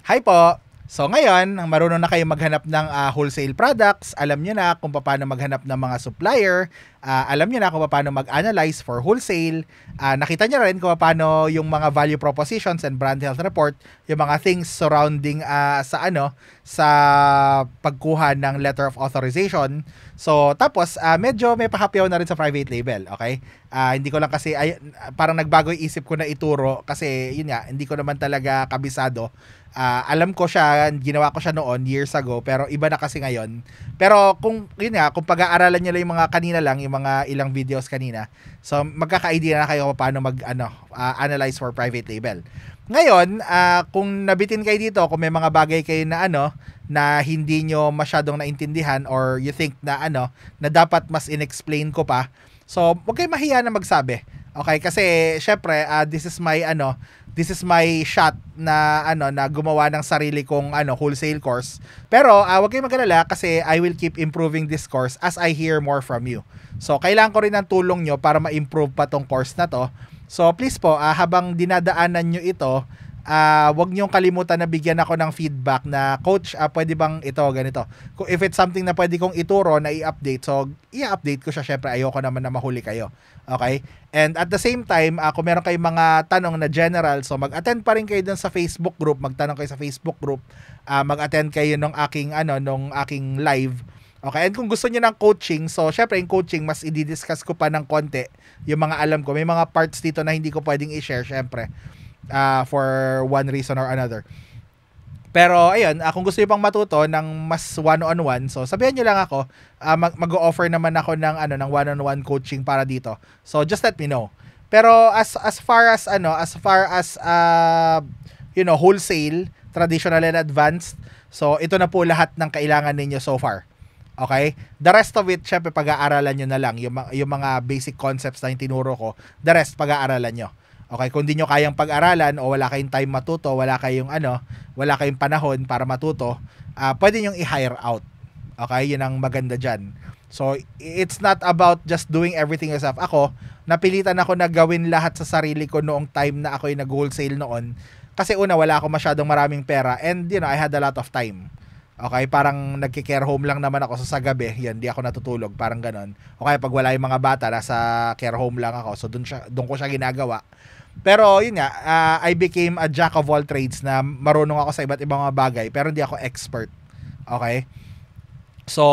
Hi po! So ngayon, marunong na kayo maghanap ng wholesale products, alam nyo na kung paano maghanap ng mga supplier, alam nyo na kung paano mag-analyze for wholesale, nakita nyo rin kung paano yung mga value propositions and brand health report, yung mga things surrounding sa pagkuha ng letter of authorization. So tapos medyo may pahapyaw na rin sa private label, okay? Hindi ko lang kasi parang nagbago yung isip ko na ituro kasi yun nga, hindi ko naman talaga kabisado. Alam ko siya, ginawa ko siya noon years ago, pero iba na kasi ngayon. Pero kung yun nga, kung pag-aaralan niyo lang yung mga kanina lang, yung mga ilang videos kanina, so magkaka-idea na kayo kung paano analyze for private label. Ngayon, kung nabitin kayo dito, kung may mga bagay kayo na na hindi nyo masyadong naintindihan or you think na na dapat mas inexplain ko pa, so huwag kayo mahiya na magsabi. Okay, kasi syempre this is my shot na na gumawa ng sarili kong wholesale course. Pero wag kayong mag-alala kasi I will keep improving this course as I hear more from you. So kailangan ko rin ng tulong nyo para ma-improve pa tong course na to. So please po, habang dinadaanan nyo ito, wag niyong kalimutan na bigyan ako ng feedback na, Coach, pwede bang ito, ganito. If it's something na pwede kong ituro na i-update, so i-update ko siya. Syempre, ayoko naman na mahuli kayo. Okay? And at the same time, kung meron kayong mga tanong na general, so mag-attend pa rin kayo dun sa Facebook group, magtanong kayo sa Facebook group, mag-attend kayo nung aking live. Okay, and kung gusto niyo ng coaching, so syempre yung coaching, mas i-discuss ko pa ng konti yung mga alam ko. May mga parts dito na hindi ko pwedeng i-share, syempre. For one reason or another. Pero ayun, kung gusto niyo pang matuto ng mas one-on-one, so sabihan niyo lang ako, mag-o-offer naman ako ng one-on-one coaching para dito. So just let me know. Pero as far as wholesale, traditional and advanced, so ito na po lahat ng kailangan ninyo so far. Okay? The rest of it, syempre pag-aaralan nyo na lang yung mga basic concepts na yung tinuro ko. The rest pag-aaralan nyo. Okay, kung di nyo kayang pag-aralan o wala kayong time matuto, wala kayong panahon para matuto, pwede nyo i-hire out. Okay, yun ang maganda dyan. So, it's not about just doing everything yourself. Ako, napilitan ako na gawin lahat sa sarili ko noong time na ako yung nag-wholesale noon. Kasi una, wala ako masyadong maraming pera and I had a lot of time. Okay, parang nagki-care home lang naman ako sa gabi. Yan, di ako natutulog, parang ganon. Okay, pag wala yung mga bata, nasa care home lang ako. So, doon ko siya ginagawa. Pero yun nga, I became a jack of all trades na marunong ako sa iba't ibang mga bagay pero hindi ako expert. Okay? So,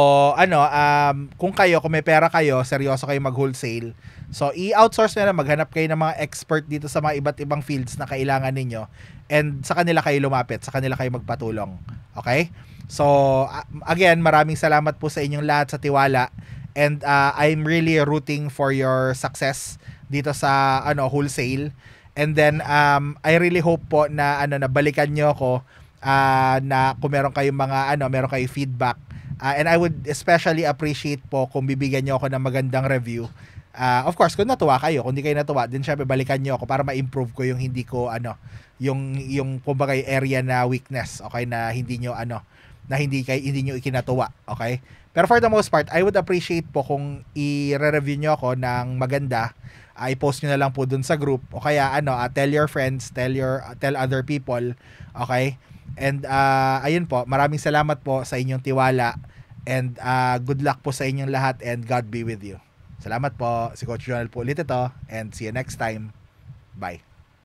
kung may pera kayo, seryoso kayo mag-wholesale, so i-outsource nyo na, maghanap kayo ng mga expert dito sa mga iba't ibang fields na kailangan ninyo and sa kanila kayo lumapit, sa kanila kayo magpatulong. Okay? So, again, maraming salamat po sa inyong lahat sa tiwala and I'm really rooting for your success dito sa wholesale. And then I really hope po na balikan niyo ako na kung meron kayong meron kayong feedback. And I would especially appreciate po kung bibigyan niyo ako ng magandang review. Of course, kung natuwa kayo, kung hindi kayo natuwa, din syempre balikan niyo ako para ma-improve ko yung hindi ko yung kumbaga area na weakness, okay, na hindi niyo na hindi niyo ikinatuwa, okay? Pero for the most part, I would appreciate po kung i-review niyo ako ng maganda. I-post nyo na lang po dun sa group o kaya tell your friends, tell other people, okay? And ayun po, maraming salamat po sa inyong tiwala and good luck po sa inyong lahat and God be with you. Salamat po. Si Coach Jonel po ulit ito and see you next time. Bye.